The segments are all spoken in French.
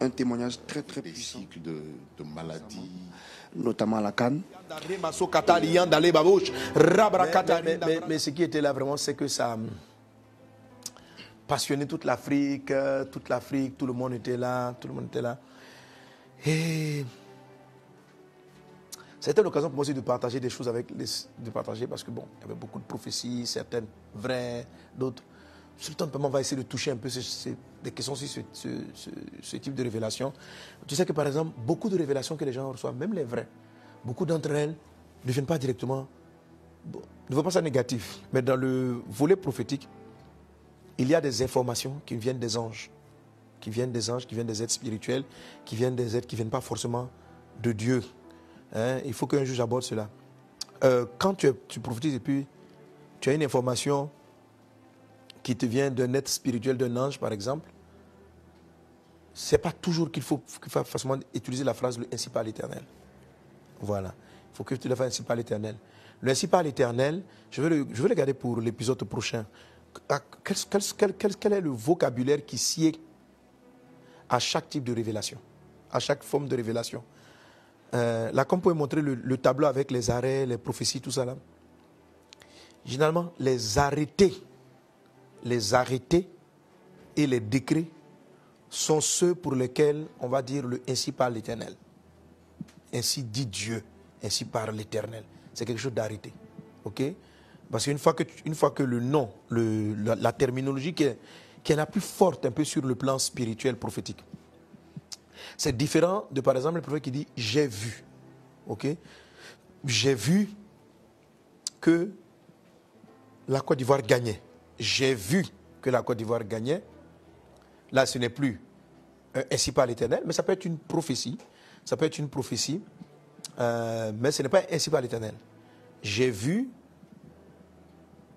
un témoignage très puissant. Des cycles de maladies. Notamment à la canne. Mais ce qui était là vraiment, c'est que ça passionnait toute l'Afrique, tout le monde était là, Et c'était l'occasion pour moi aussi de partager des choses parce que bon, il y avait beaucoup de prophéties, certaines vraies, d'autres. Simplement, on va essayer de toucher un peu des questions sur ce type de révélation. Tu sais que par exemple, beaucoup de révélations que les gens reçoivent, même les vraies, beaucoup d'entre elles ne viennent pas directement, ne voient pas ça négatif, mais dans le volet prophétique, il y a des informations qui viennent des anges, qui viennent des êtres spirituels, qui viennent des êtres qui ne viennent pas forcément de Dieu. Hein? Il faut qu'un juge aborde cela. Quand tu prophétises et puis tu as une information qui te vient d'un être spirituel, d'un ange par exemple, ce n'est pas toujours qu'il faut forcément utiliser la phrase « ainsi par l'Éternel ». Voilà. Il faut que tu le fasses ainsi par l'Éternel. Le ainsi par l'Éternel, je vais le garder pour l'épisode prochain. Quel est le vocabulaire qui sied à chaque type de révélation, à chaque forme de révélation? Là, comme vous pouvez montrer le tableau avec les arrêts, les prophéties, tout ça là. Généralement, les arrêtés et les décrets sont ceux pour lesquels on va dire le ainsi par l'Éternel. Ainsi dit Dieu, ainsi par l'Éternel. C'est quelque chose d'arrêté. Ok? Parce qu'une fois que le nom, la terminologie qui est la plus forte un peu sur le plan spirituel prophétique, c'est différent de par exemple le prophète qui dit j'ai vu. Ok? J'ai vu que la Côte d'Ivoire gagnait. J'ai vu que la Côte d'Ivoire gagnait. Là, ce n'est plus ainsi par l'Éternel, mais ça peut être une prophétie. Ça peut être une prophétie, mais ce n'est pas ainsi par l'Éternel. J'ai vu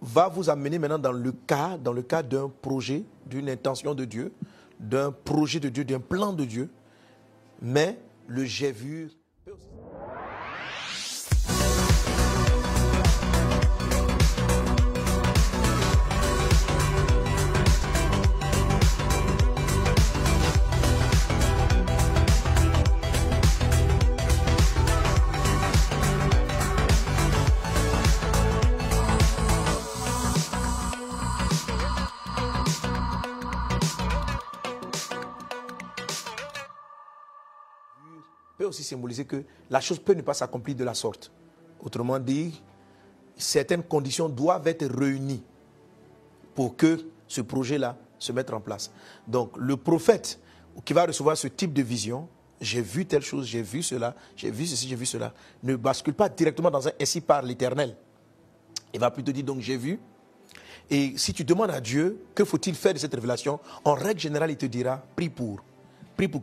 va vous amener maintenant dans le cas d'un projet, d'une intention de Dieu, d'un projet de Dieu, d'un plan de Dieu. Mais le j'ai vu... peut aussi symboliser que la chose peut ne pas s'accomplir de la sorte. Autrement dit, certaines conditions doivent être réunies pour que ce projet-là se mette en place. Donc, le prophète qui va recevoir ce type de vision, j'ai vu telle chose, j'ai vu cela, j'ai vu ceci, j'ai vu cela, ne bascule pas directement dans un ainsi par l'Éternel. Il va plutôt dire donc j'ai vu. Et si tu demandes à Dieu, que faut-il faire de cette révélation, en règle générale, il te dira, prie pour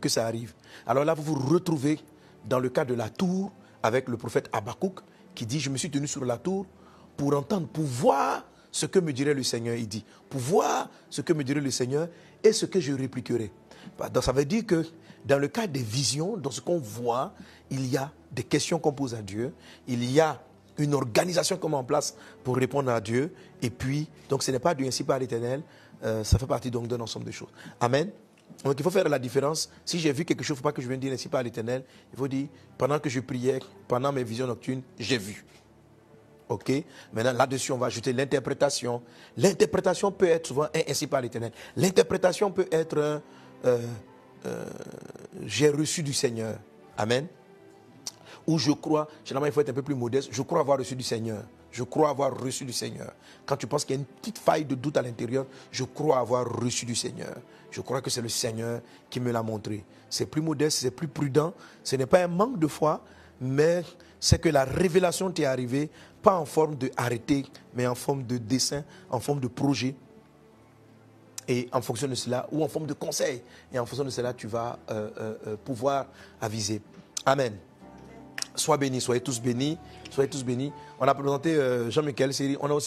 que ça arrive. Alors là, vous vous retrouvez dans le cas de la tour avec le prophète Habakkuk qui dit, je me suis tenu sur la tour pour entendre, pour voir ce que me dirait le Seigneur. Il dit, pour voir ce que me dirait le Seigneur et ce que je répliquerai. Donc ça veut dire que dans le cas des visions, dans ce qu'on voit, il y a des questions qu'on pose à Dieu, il y a une organisation qu'on met en place pour répondre à Dieu. Et puis, donc ce n'est pas du ainsi par l'Éternel, ça fait partie donc d'un ensemble de choses. Amen. Donc il faut faire la différence. Si j'ai vu quelque chose, il ne faut pas que je vienne dire ainsi par l'Éternel. Il faut dire, pendant que je priais, pendant mes visions nocturnes, j'ai vu. Ok. Maintenant, là-dessus, on va ajouter l'interprétation. L'interprétation peut être souvent ainsi par l'Éternel. L'interprétation peut être j'ai reçu du Seigneur. Amen. Ou je crois, généralement il faut être un peu plus modeste, je crois avoir reçu du Seigneur. Je crois avoir reçu du Seigneur. Quand tu penses qu'il y a une petite faille de doute à l'intérieur, je crois avoir reçu du Seigneur. Je crois que c'est le Seigneur qui me l'a montré. C'est plus modeste, c'est plus prudent. Ce n'est pas un manque de foi, mais c'est que la révélation t'est arrivée, pas en forme de arrêté, mais en forme de dessein, en forme de projet. Et en fonction de cela, ou en forme de conseil. Et en fonction de cela, tu vas pouvoir aviser. Amen. Sois bénis, soyez tous bénis. Soyez tous bénis. On a présenté Jean-Michel Seri. On a aussi